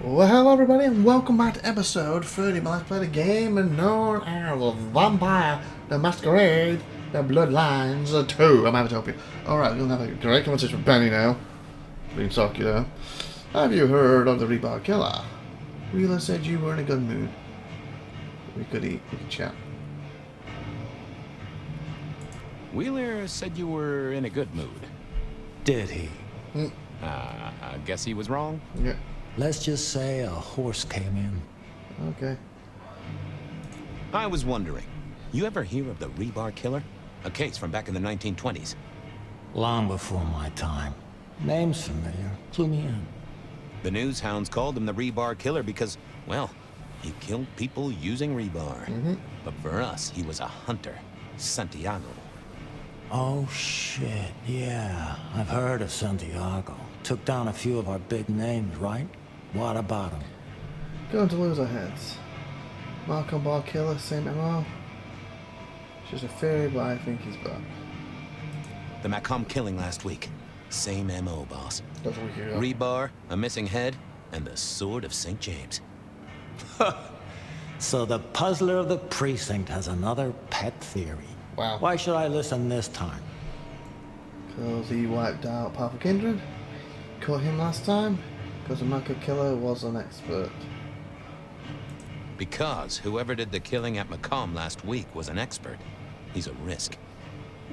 Well, hello everybody, and welcome back to episode 30 of my Let's Play the game known as Vampire, the Masquerade, the Bloodlines 2 of IVATOPIA. Alright, we're going to have a great conversation with Benny now. Being talky there. Have you heard of the Rebar Killer? Wheeler said you were in a good mood. We could eat, we could chat. Wheeler said you were in a good mood. Did he? I guess he was wrong. Yeah. Let's just say a horse came in. Okay. I was wondering, you ever hear of the Rebar Killer? A case from back in the 1920s. Long before my time. Name's familiar. Clue me in. The news hounds called him the Rebar Killer because, well, he killed people using rebar. But for us, he was a hunter. Santiago. Oh, shit. Yeah, I've heard of Santiago. Took down a few of our big names, right? What about him? Going to lose our heads. Mark on bar killer, same MO. It's just a theory, but I think he's back. The Macomb killing last week. Same MO, boss. That's what we hear. Rebar, a missing head, and the Sword of St. James. So the puzzler of the precinct has another pet theory. Wow. Why should I listen this time? Because he wiped out Papa Kindred. Caught him last time. Because the Marco Killer was an expert. Because whoever did the killing at Macomb last week was an expert. He's a risk.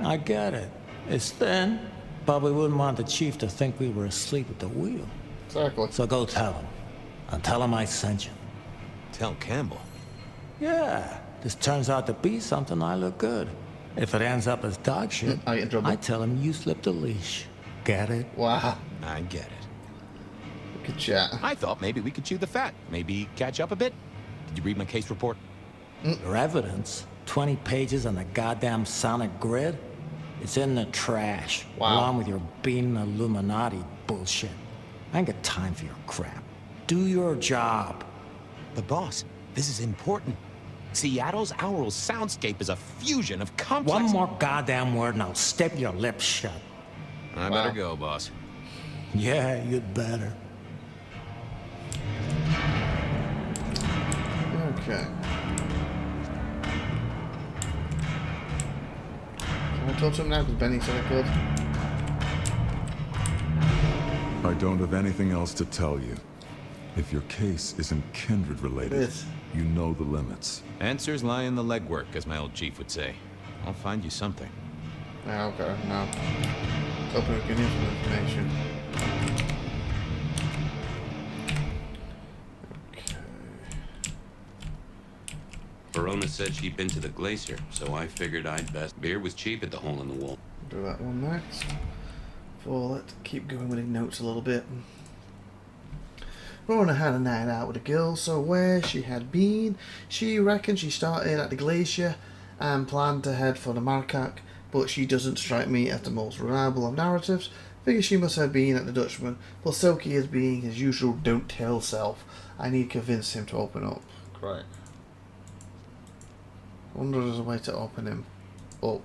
I get it. It's thin, but we wouldn't want the chief to think we were asleep at the wheel. Exactly. So go tell him. And tell him I sent you. Tell Campbell. Yeah, this turns out to be something I look good. If it ends up as dog shit, I get in trouble. I tell him you slipped a leash. Get it? Wow. I get it. Good chat. I thought maybe we could chew the fat. Maybe catch up a bit. Did you read my case report? Your evidence? 20 pages on the goddamn sonic grid? It's in the trash. Wow. Along with your bean Illuminati bullshit. I ain't got time for your crap. Do your job. But boss, this is important. Seattle's aural soundscape is a fusion of complex... One more goddamn word and I'll staple your lips shut. I better go, boss. Yeah, you'd better. Okay. Can I talk to him now? Because Benny said I could. I don't have anything else to tell you. If your case isn't kindred related, It is. you know the limits. Answers lie in the legwork, as my old chief would say. I'll find you something. Yeah, okay, no. Hoping we can get some information. Okay. Verona said she'd been to the glacier, so I figured I'd best. Beer was cheap at the hole in the wall. Do that one next. So let's keep going with the notes a little bit. Rona had a night out with the girls, so where she had been, she reckoned she started at the glacier and planned to head for the Markak, but she doesn't strike me as the most reliable of narratives. Figure she must have been at the Dutchman, but Silky is being his usual don't tell self. I need to convince him to open up. Great. I wonder if there's a way to open him up.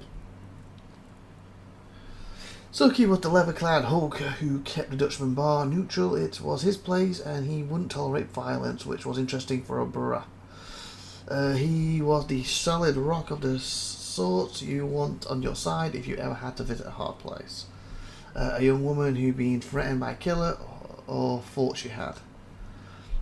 Silky was the leather-clad Hulk who kept the Dutchman bar neutral. It was his place and he wouldn't tolerate violence, which was interesting for a burra. He was the solid rock of the sort you want on your side if you ever had to visit a hard place. A young woman who'd been threatened by a killer or thought she had.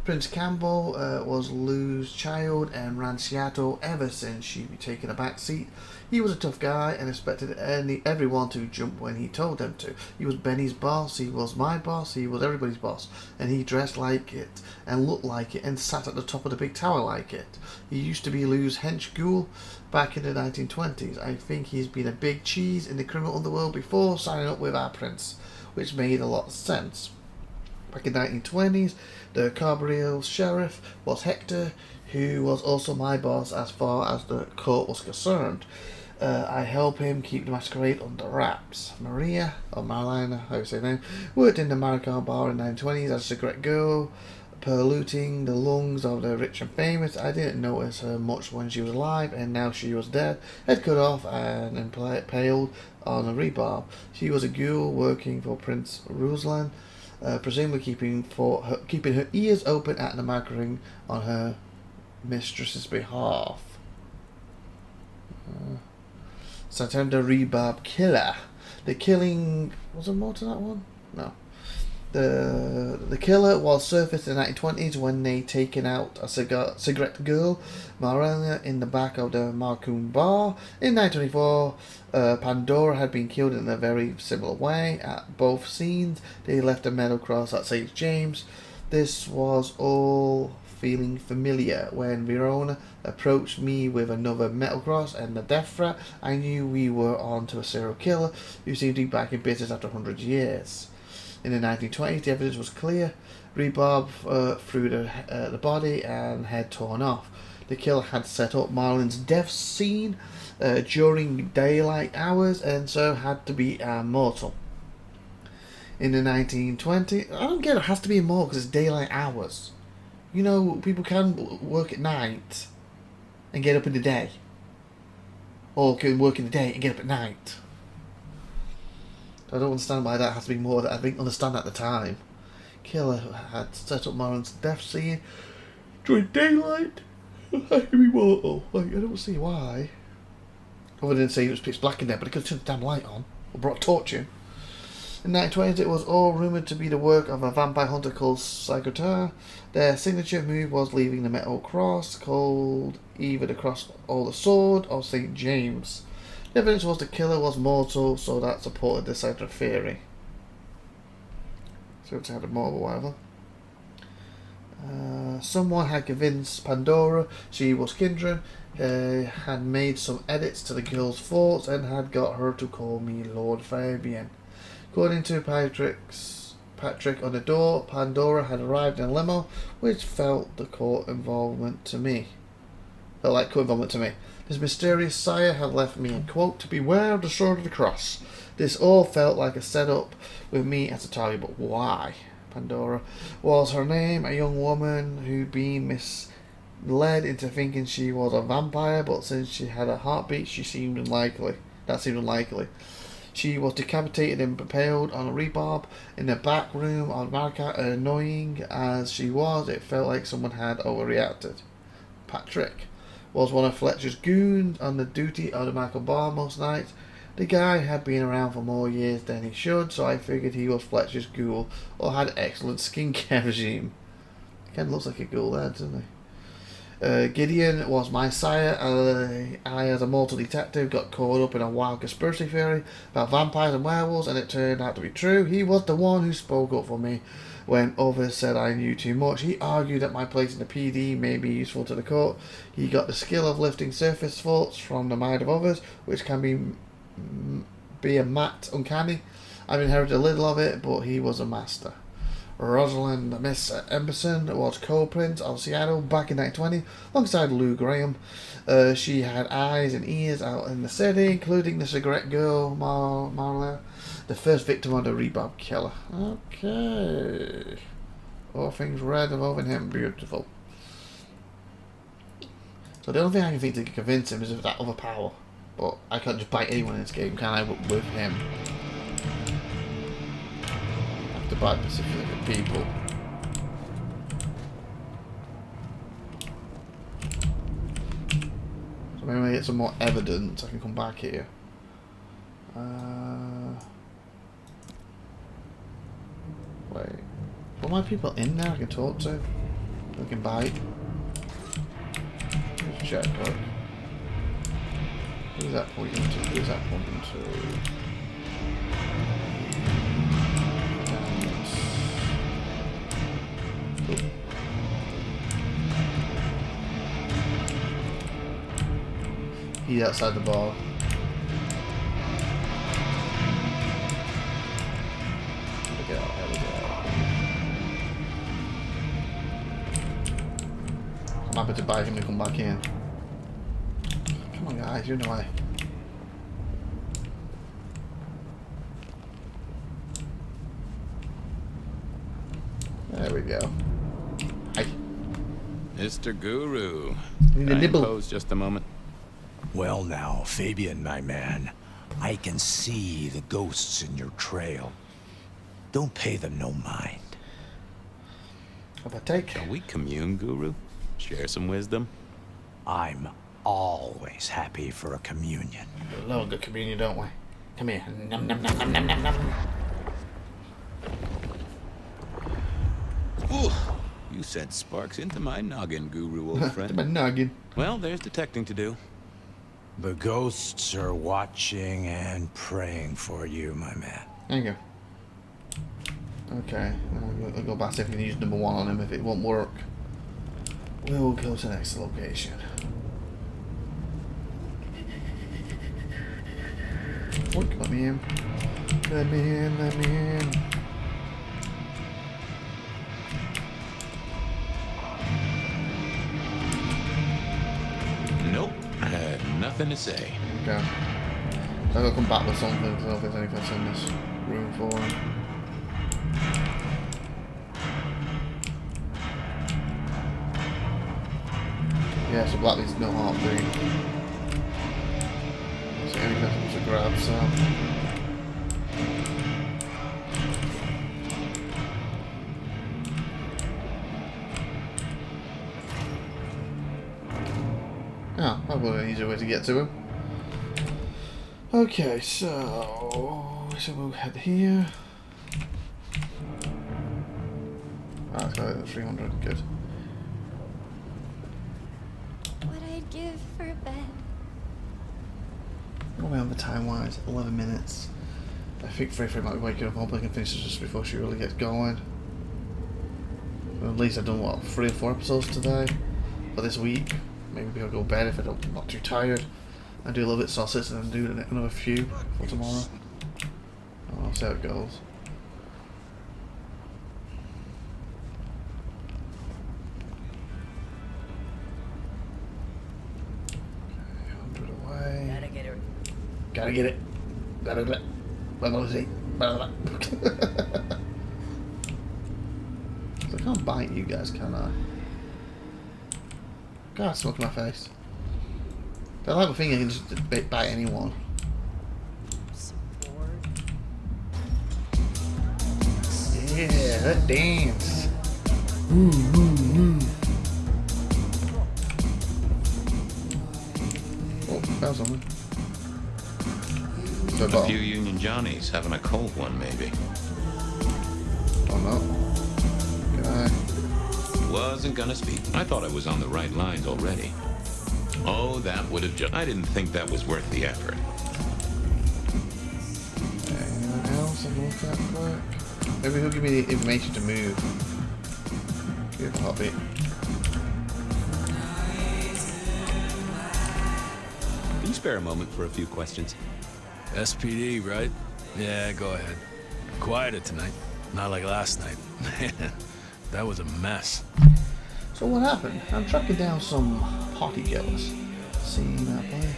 Prince Campbell was Lou's child and ran Seattle ever since she'd taken a back seat. He was a tough guy and expected everyone to jump when he told them to. He was Benny's boss, he was my boss, he was everybody's boss. And he dressed like it and looked like it and sat at the top of the big tower like it. He used to be Lou's hench ghoul back in the 1920s. I think he's been a big cheese in the criminal underworld before signing up with our prince, which made a lot of sense. Back in the 1920s, the Carbriel sheriff was Hector, who was also my boss as far as the court was concerned. I helped him keep the masquerade under wraps. Maria, or Marlena, how you say her name, worked in the Maricon bar in the 1920s as a cigarette girl, polluting the lungs of the rich and famous. I didn't notice her much when she was alive, and now she was dead, head cut off and impaled on a rebar. She was a ghoul working for Prince Ruslan. presumably keeping her ears open at the Magring on her mistress's behalf. Santander Rhubarb Killer. The killing... Was there more to that one? No. The killer was surfaced in the 1920s when they taken out a cigarette girl, Marella, in the back of the Marcoon bar. In 1924, Pandora had been killed in a very similar way. At both scenes, they left a metal cross at St. James. This was all feeling familiar. When Verona approached me with another metal cross and a death threat, I knew we were on to a serial killer who seemed to be back in business after 100 years. In the 1920s, the evidence was clear. Rhubarb through the body and head torn off. The killer had set up Marlon's death scene during daylight hours and so had to be mortal. In the 1920s, I don't get it, has to be immortal because it's daylight hours. You know, people can work at night and get up in the day. Or can work in the day and get up at night. I don't understand why that has to be more. I didn't understand at the time. Killer had set up Marlon's death scene during daylight. I can be mortal. I don't see why. Other than say it was pitch black in there, but it could have turned the damn light on or brought a torch in. In the 1920s, it was all rumoured to be the work of a vampire hunter called Sagotar. Their signature move was leaving the metal cross, called either the Cross or the Sword or St. James. The evidence was the killer was mortal, so that supported the side of the theory. So it's had a more or whatever. Someone had convinced Pandora she was Kindred, had made some edits to the girl's thoughts, and had got her to call me Lord Fabian. According to Patrick on the door, Pandora had arrived in a limo, which felt like court involvement to me. His mysterious sire had left me a quote to beware of the sword of the cross. This all felt like a setup with me as a target, but why? Pandora was her name, a young woman who'd been misled into thinking she was a vampire, but since she had a heartbeat, that seemed unlikely. She was decapitated and impaled on a rhubarb in the back room of Marca. Annoying as she was, it felt like someone had overreacted. Patrick was one of Fletcher's goons on the duty of the Michael bar most nights. The guy had been around for more years than he should, so I figured he was Fletcher's ghoul or had an excellent skincare regime. He kind of looks like a ghoul there, doesn't he? Gideon was my sire. I, as a mortal detective, got caught up in a wild conspiracy theory about vampires and werewolves, and it turned out to be true. He was the one who spoke up for me when others said I knew too much. He argued that my place in the PD may be useful to the court. He got the skill of lifting surface thoughts from the mind of others, which can be a mat uncanny. I've inherited a little of it, but he was a master. Rosalind Miss Emberson was co-prince of Seattle back in 1920, alongside Lou Graham. She had eyes and ears out in the city, including the cigarette girl, Marla, the first victim of the Rhubarb Killer. Okay. All things red involving him, beautiful. So the only thing I can think to convince him is of that other power. But I can't just bite anyone in this game, can I, with him? To buy specific people. So maybe when I get some more evidence I can come back here. Wait. What are my people in there I can talk to? I can bite. Just check quick. Who's that pointing to? Who's that pointing to? He's outside the bar. Here we go. I'm happy to buy him to come back in. Come on, guys, you're in the way. There we go. Hi. Mr. Guru. Need a Can I nibble. pose just a moment? Well now, Fabian, my man, I can see the ghosts in your trail. Don't pay them no mind. How about take? Can we commune, Guru? Share some wisdom? I'm always happy for a communion. We love a good communion, don't we? Come here. Nom, nom, nom, nom, nom, nom, nom. Ooh, you sent sparks into my noggin, Guru, old friend. My noggin. Well, there's detecting to do. The ghosts are watching and praying for you, my man. There you go. Okay, I'll go back see if we can use number 1 on him. If it won't work, we'll go to the next location. Look, let me in. Let me in, let me in. Nope, I had nothing to say. Okay. So I'll come back with something, so if there's anything else in this room for him. Yeah, so Blackley's no heartbeat. So anything else to grab, so. Yeah, probably an easier way to get to him. Okay, so we'll head here. Ah, it's got 300, good. What I'd give for a bed. What are we on the time wise? 11 minutes. I think Frey might be waking up. Hopefully I can finish this just before she really gets going. Well, at least I've done what, 3 or 4 episodes today for this week. Maybe I'll go to bed if I'm not too tired. And do a little bit of sausage and then do another few for tomorrow. I'll see how it goes. Okay, 100 away. Gotta get her. Gotta get it. Gotta get it. So I can't bite you guys, can I? God, smoke in my face. I like a thing I can just bite anyone. Support. Yeah, that dance. Oh, found something. So A few Union Johnnies having a cold one, maybe. Oh no. Can I? Wasn't gonna speak. I thought I was on the right lines already. Oh, that would have just... I didn't think that was worth the effort. Anyone else I can look at quick? Maybe he'll give me the information to move. Give a heartbeat. Can you spare a moment for a few questions? SPD, right? Yeah, go ahead. Quieter tonight. Not like last night. That was a mess. So what happened? I'm tracking down some party girls. Seeing that play.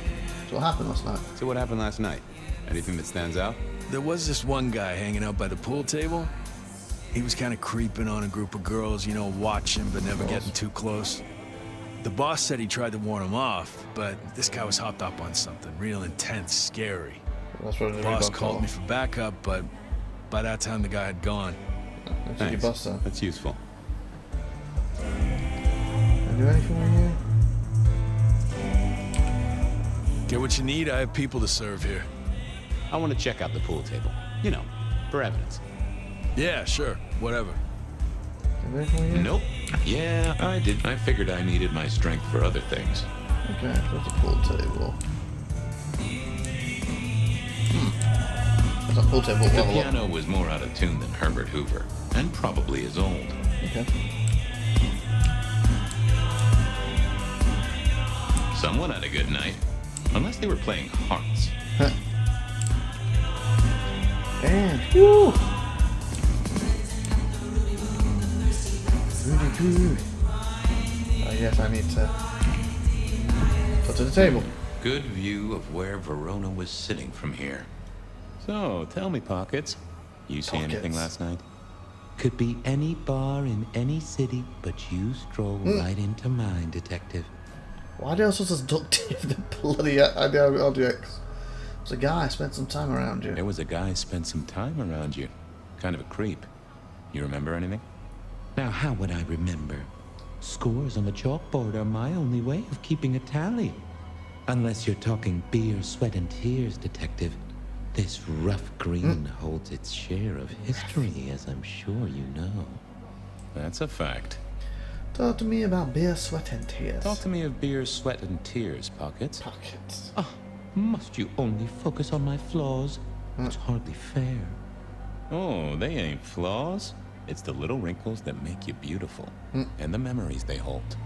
So what happened last night? So what happened last night? Anything that stands out? There was this one guy hanging out by the pool table. He was kind of creeping on a group of girls, you know, watching but never getting too close. The boss said he tried to warn him off, but this guy was hopped up on something real intense, scary. That's what The boss called me for backup, but by that time the guy had gone. That's your boss, then. That's useful. Can I do anything with you? Get what you need, I have people to serve here. I want to check out the pool table. You know, for evidence. Yeah, sure, whatever. Can I do anything with you? Nope. Yeah, I did. I figured I needed my strength for other things. Okay, there's a pool table. There's a pool table. The Level up. piano was more out of tune than Herbert Hoover, and probably is old. Okay. Someone had a good night. Unless they were playing hearts. And woo! Really good. I guess I need to put to the table. Good view of where Verona was sitting from here. So, tell me, Pockets. You see anything Pockets. last night? Could be any bar in any city, but you stroll right into mine, Detective. Why are they all so seductive? The bloody objects. It's a guy spent some time around you. There was a guy spent some time around you. Kind of a creep. You remember anything? Now, how would I remember? Scores on the chalkboard are my only way of keeping a tally. Unless you're talking beer, sweat, and tears, Detective. This rough green holds its share of history, as I'm sure you know. That's a fact. Talk to me about beer, sweat, and tears. Talk to me of beer, sweat, and tears, Pockets. Pockets. Ah, must you only focus on my flaws? It's hardly fair. Oh, they ain't flaws. It's the little wrinkles that make you beautiful. And the memories they hold.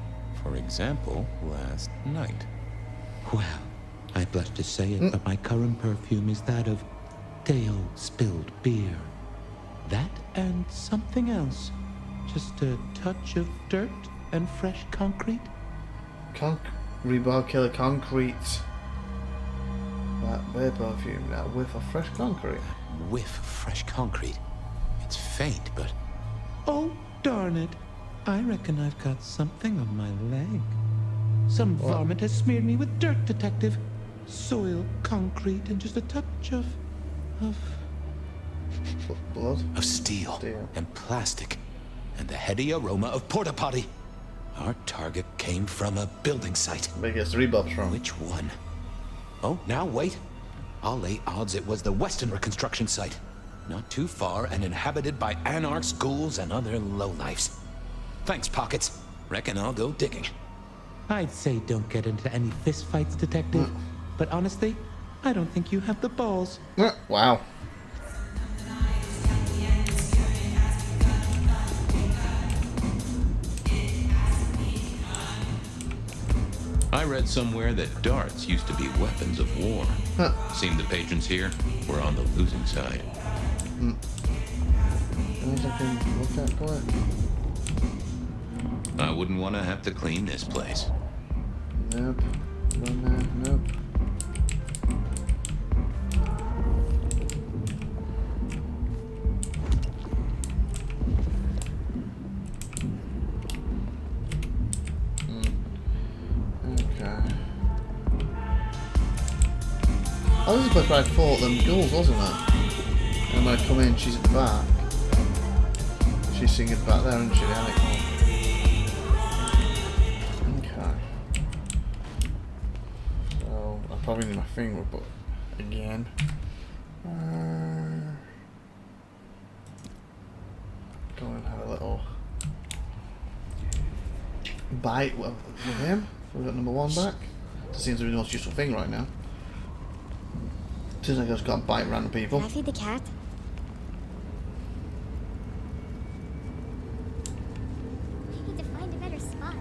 For example, last night. Well, I blush to say it, but my current perfume is that of day-old spilled beer. That and something else. Just a touch of dirt and fresh concrete. Rebar killer concrete. That beer perfume, that whiff of fresh concrete. Whiff of fresh concrete. It's faint, but... Oh, darn it. I reckon I've got something on my leg. Some varmint has smeared me with dirt, Detective. Soil, concrete, and just a touch of Blood? of steel and plastic. And the heady aroma of porta potty. Our target came from a building site. Biggest rebobs from. Which one? Oh, now wait. I'll lay odds it was the Western reconstruction site. Not too far and inhabited by anarchs, ghouls, and other lowlifes. Thanks, Pockets. Reckon I'll go digging. I'd say don't get into any fistfights, Detective. But honestly, I don't think you have the balls. Wow. I read somewhere that darts used to be weapons of war. Seemed the patrons here were on the losing side. I wouldn't want to have to clean this place. Nope. Nope. Oh, this is the place where I fought them ghouls, wasn't it? And when I come in, she's at the back. She's singing back there, isn't she? Okay. So, I probably need my finger, but again. Go and have a little bite with him. We've got number one back. That seems to be the most useful thing right now. Seems like I just got to bite random people. Can I feed the cat? I need to find a better spot.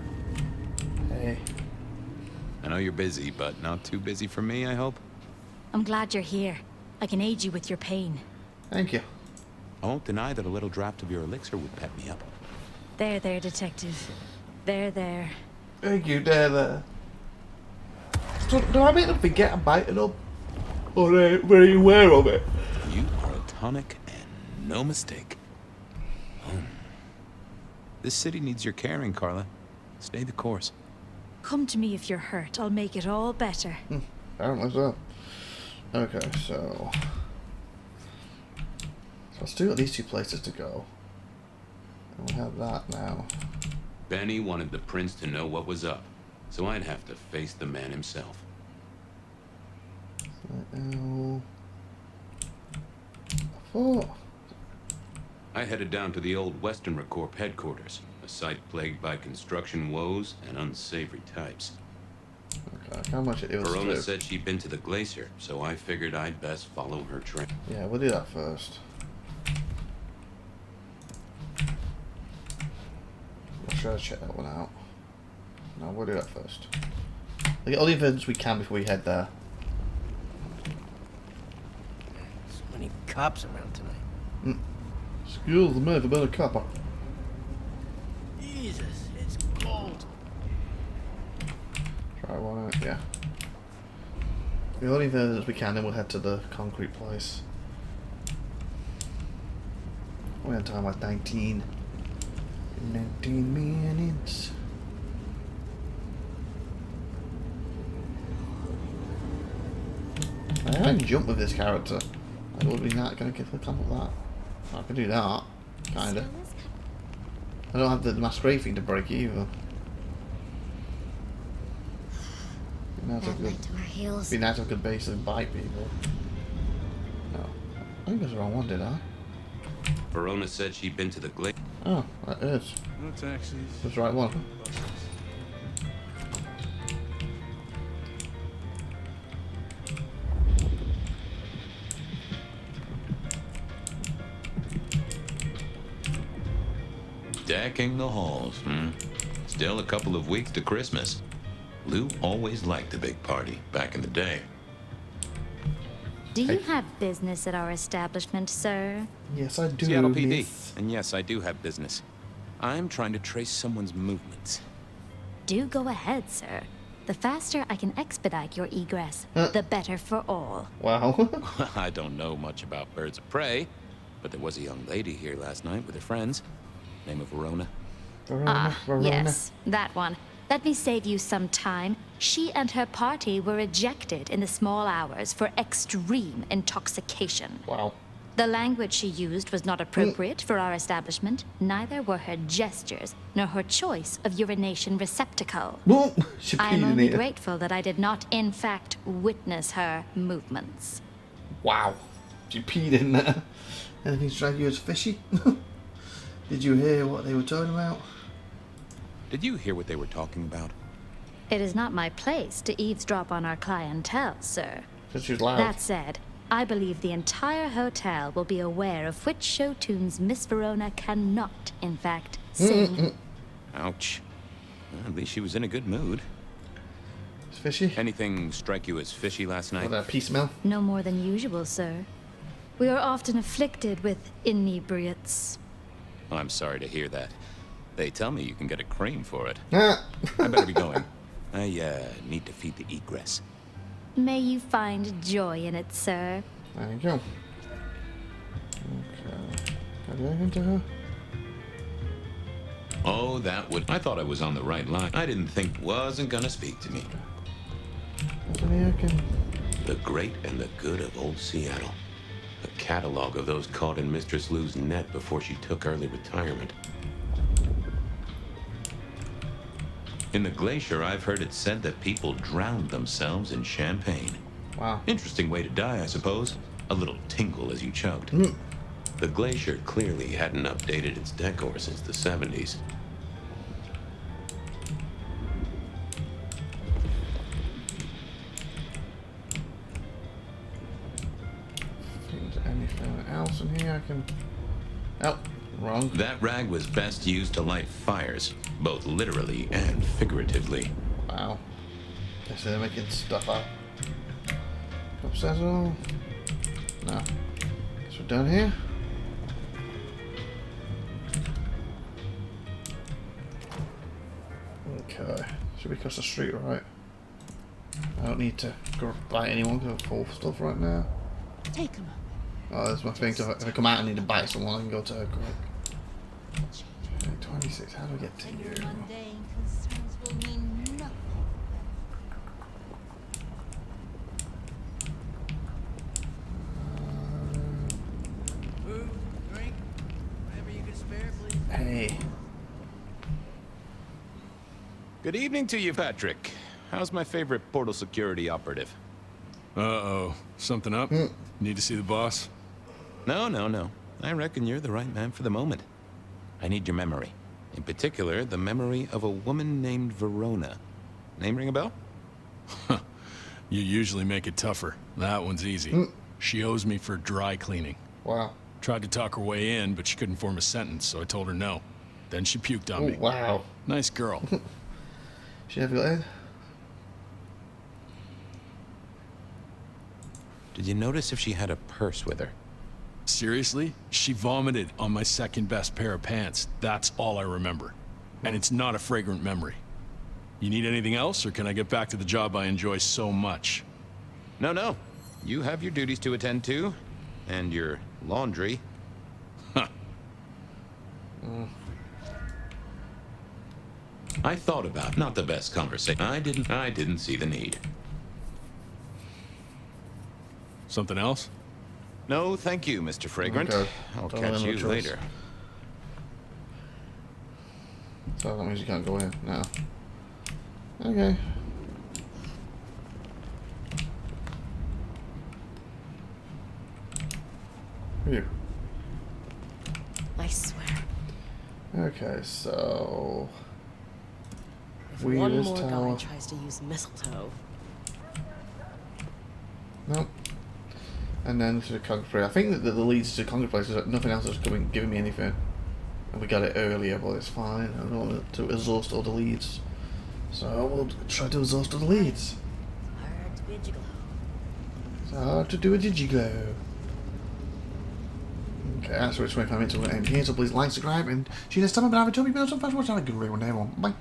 Hey. I know you're busy, but not too busy for me, I hope? I'm glad you're here. I can aid you with your pain. Thank you. I won't deny that a little draft of your elixir would pep me up. There, Detective. There. Thank you, there. So, do I make them forget I'm biting up? Or are they very aware of it? You are a tonic and no mistake. This city needs your caring, Carla. Stay the course. Come to me if you're hurt. I'll make it all better. Apparently so. Okay, so I've still got these two places to go. And we have that now. Benny wanted the prince to know what was up, so I'd have to face the man himself. I headed down to the old Western Corp headquarters, a site plagued by construction woes and unsavory types. Okay, how much it was. Verona said she'd been to the glacier, so I figured I'd best follow her trail. Yeah, we'll do that first. I'll try to check that one out. No, we'll do that first. We'll get all the evidence we can before we head there. So many cops around tonight. Excuse me, I've been a copper. Jesus, it's cold. Try one out, yeah. The only evidence we can, then we'll head to the concrete place. We have time like 19 minutes. I haven't jumped with this character. I will be not going to click on that. I can do that, kinda. I don't have the masquerade thing to break either. Be nice if I could basically bite people. No, I think it was the wrong one, did I? Verona said she'd been to the glacier. Oh, that is. No taxis. That's the right one. Decking the halls, Still a couple of weeks to Christmas. Lou always liked a big party back in the day. Do you have business at our establishment, sir? Yes, I do. Seattle PD. Miss. And yes, I do have business. I'm trying to trace someone's movements. Do go ahead, sir. The faster I can expedite your egress, the better for all. Wow. I don't know much about birds of prey, but there was a young lady here last night with her friends. Name of Verona. Verona. Yes, that one. Let me save you some time. She and her party were ejected in the small hours for extreme intoxication. Wow. The language she used was not appropriate for our establishment. Neither were her gestures, nor her choice of urination receptacle. She I am peed in only it. grateful that I did not, in fact, witness her movements. Wow. She peed in there. Anything strike you as fishy? Did you hear what they were talking about? Did you hear what they were talking about? It is not my place to eavesdrop on our clientele, sir. Because she's loud. That said, I believe the entire hotel will be aware of which show tunes Miss Verona cannot, in fact, sing. Ouch. Well, at least she was in a good mood. It's fishy. Anything strike you as fishy last night? What, that pea smell? No more than usual, sir. We are often afflicted with inebriates. I'm sorry to hear that. They tell me you can get a cream for it. Ah. I better be going. I need to feed the egress. May you find joy in it, sir. There you go. Okay. Can I do anything to her? Oh, that would... I thought I was on the right line. I didn't think wasn't gonna speak to me. Nothing here I can... The great and the good of old Seattle. A catalog of those caught in Mistress Lou's net before she took early retirement. In the glacier, I've heard it said that people drowned themselves in champagne. Wow. Interesting way to die, I suppose. A little tingle as you choked. The glacier clearly hadn't updated its decor since the 70s. Anything else in here I can... Oh, wrong. That rag was best used to light fires, both literally and figuratively. Wow. Guess they're making stuff up. Upstairs at all? No. Guess we're done here. Okay. Should we cross the street, right? I don't need to go bite anyone because I'm full of stuff right now. Take them. Oh, that's my thing. So if I come out and need to bite someone, I can go to her quick. Okay, 26. How do I get to you? Mundane concerns will mean nothing. Food, drink, whatever you can spare, please. Hey. Good evening to you, Patrick. How's my favorite portal security operative? Uh-oh. Something up? Need to see the boss? No. I reckon you're the right man for the moment. I need your memory. In particular, the memory of a woman named Verona. Name ring a bell? You usually make it tougher. That one's easy. She owes me for dry cleaning. Wow. Tried to talk her way in, but she couldn't form a sentence, so I told her no. Then she puked on me. Wow. Nice girl. She have got in? Did you notice if she had a purse with her? Seriously? She vomited on my second best pair of pants. That's all I remember. And it's not a fragrant memory. You need anything else, or can I get back to the job I enjoy so much? No. You have your duties to attend to, and your laundry. Huh. I thought about not the best conversation. I didn't see the need. Something else? No, thank you, Mr. Fragrant. Okay. I'll Don't catch have no you choice. later. So that means you can't go in now. Okay. You. I swear. Okay, so If we one this more tower. guy tries to use mistletoe. Nope. And then to the concrete place. I think that the leads to the concrete place is that nothing else is giving me anything. And we got it earlier, but it's fine. I don't want to exhaust all the leads. So we'll try to exhaust all the leads. Hard to be a gigolo. It's hard to do a digiglow. Okay, that's where it's 25 minutes. We're going to end here, so please like, subscribe, and see you next time. I've been IVATOPIA. Thanks for watching. Have a good one, everyone. Bye.